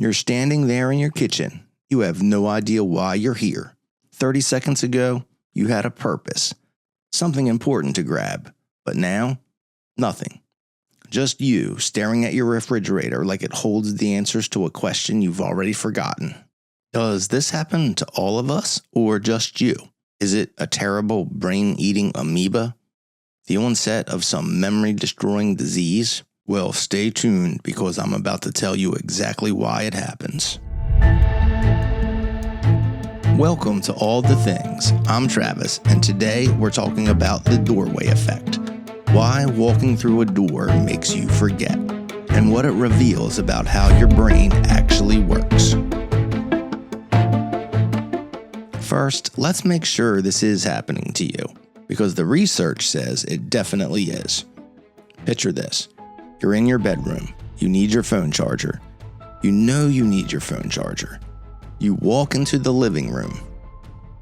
You're standing there in your kitchen. You have no idea why you're here. 30 seconds ago, you had a purpose, something important to grab. But now, nothing. Just you staring at your refrigerator like it holds the answers to a question you've already forgotten. Does this happen to all of us or just you? Is it a terrible brain-eating amoeba? The onset of some memory-destroying disease? Well, stay tuned because I'm about to tell you exactly why it happens. Welcome to All the Things. I'm Travis, and today we're talking about the doorway effect. Why walking through a door makes you forget, and what it reveals about how your brain actually works. First, let's make sure this is happening to you, because the research says it definitely is. Picture this. You're in your bedroom. You need your phone charger. You know you need your phone charger. You walk into the living room.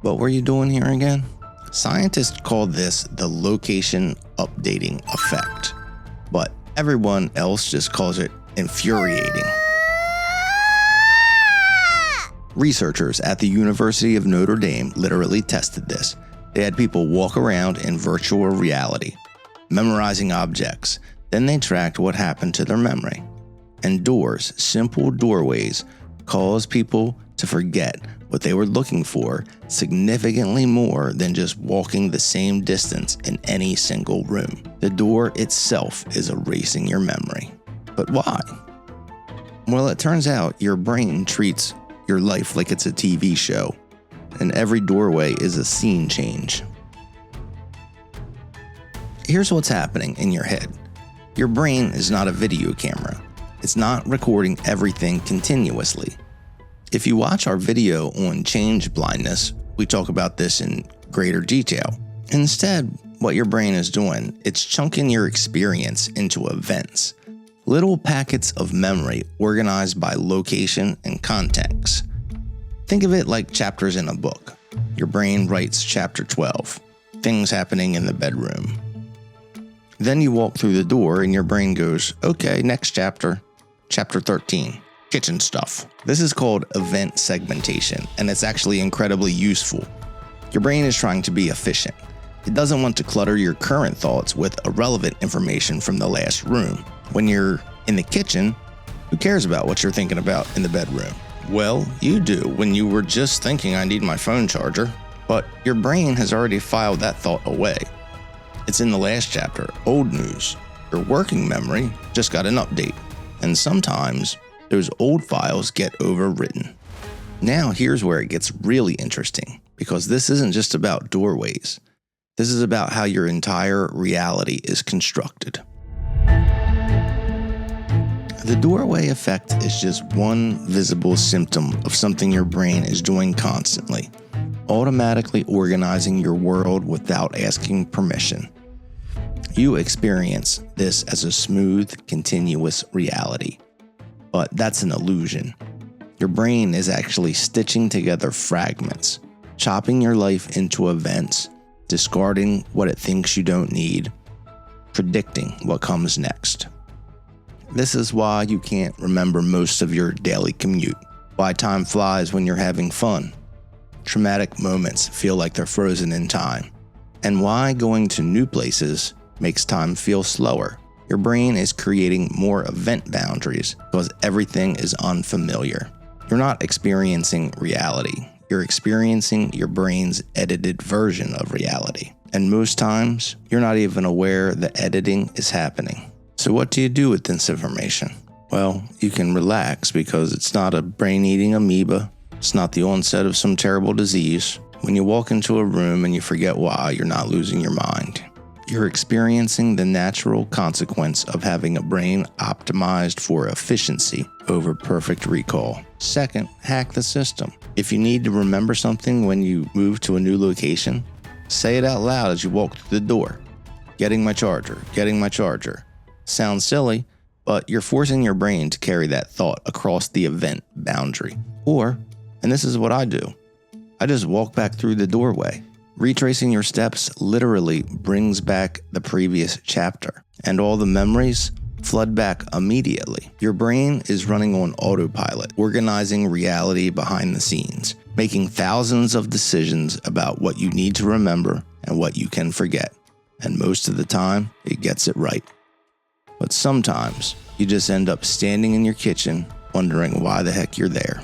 What were you doing here again? Scientists call this the location updating effect, but everyone else just calls it infuriating. Researchers at the University of Notre Dame literally tested this. They had people walk around in virtual reality, memorizing objects. Then they tracked what happened to their memory. And doors, simple doorways, cause people to forget what they were looking for significantly more than just walking the same distance in any single room. The door itself is erasing your memory. But why? Well, it turns out your brain treats your life like it's a TV show, and every doorway is a scene change. Here's what's happening in your head. Your brain is not a video camera. It's not recording everything continuously. If you watch our video on change blindness, we talk about this in greater detail. Instead, what your brain is doing, it's chunking your experience into events. Little packets of memory organized by location and context. Think of it like chapters in a book. Your brain writes chapter 12, things happening in the bedroom. Then you walk through the door and your brain goes, okay, next chapter, chapter 13, kitchen stuff. This is called event segmentation, and it's actually incredibly useful. Your brain is trying to be efficient. It doesn't want to clutter your current thoughts with irrelevant information from the last room. When you're in the kitchen, who cares about what you're thinking about in the bedroom? Well, you do when you were just thinking I need my phone charger, but your brain has already filed that thought away. It's in the last chapter, old news. Your working memory just got an update, and sometimes those old files get overwritten. Now here's where it gets really interesting, because this isn't just about doorways. This is about how your entire reality is constructed. The doorway effect is just one visible symptom of something your brain is doing constantly, automatically organizing your world without asking permission. You experience this as a smooth, continuous reality, but that's an illusion. Your brain is actually stitching together fragments, chopping your life into events, discarding what it thinks you don't need, predicting what comes next. This is why you can't remember most of your daily commute, why time flies when you're having fun, traumatic moments feel like they're frozen in time, and why going to new places makes time feel slower. Your brain is creating more event boundaries because everything is unfamiliar. You're not experiencing reality. You're experiencing your brain's edited version of reality. And most times, you're not even aware the editing is happening. So what do you do with this information? Well, you can relax because it's not a brain-eating amoeba. It's not the onset of some terrible disease. When you walk into a room and you forget why, you're not losing your mind. You're experiencing the natural consequence of having a brain optimized for efficiency over perfect recall. Second, hack the system. If you need to remember something when you move to a new location, say it out loud as you walk through the door. Getting my charger, getting my charger. Sounds silly, but you're forcing your brain to carry that thought across the event boundary. Or, and this is what I do, I just walk back through the doorway. Retracing your steps literally brings back the previous chapter, and all the memories flood back immediately. Your brain is running on autopilot, organizing reality behind the scenes, making thousands of decisions about what you need to remember and what you can forget. And most of the time, it gets it right. But sometimes, you just end up standing in your kitchen wondering why the heck you're there.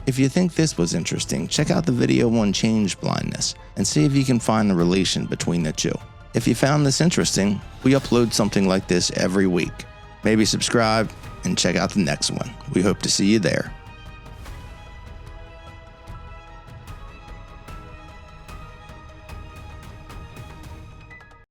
If you think this was interesting, check out the video on change blindness and see if you can find the relation between the two. If you found this interesting, we upload something like this every week. Maybe subscribe and check out the next one. We hope to see you there.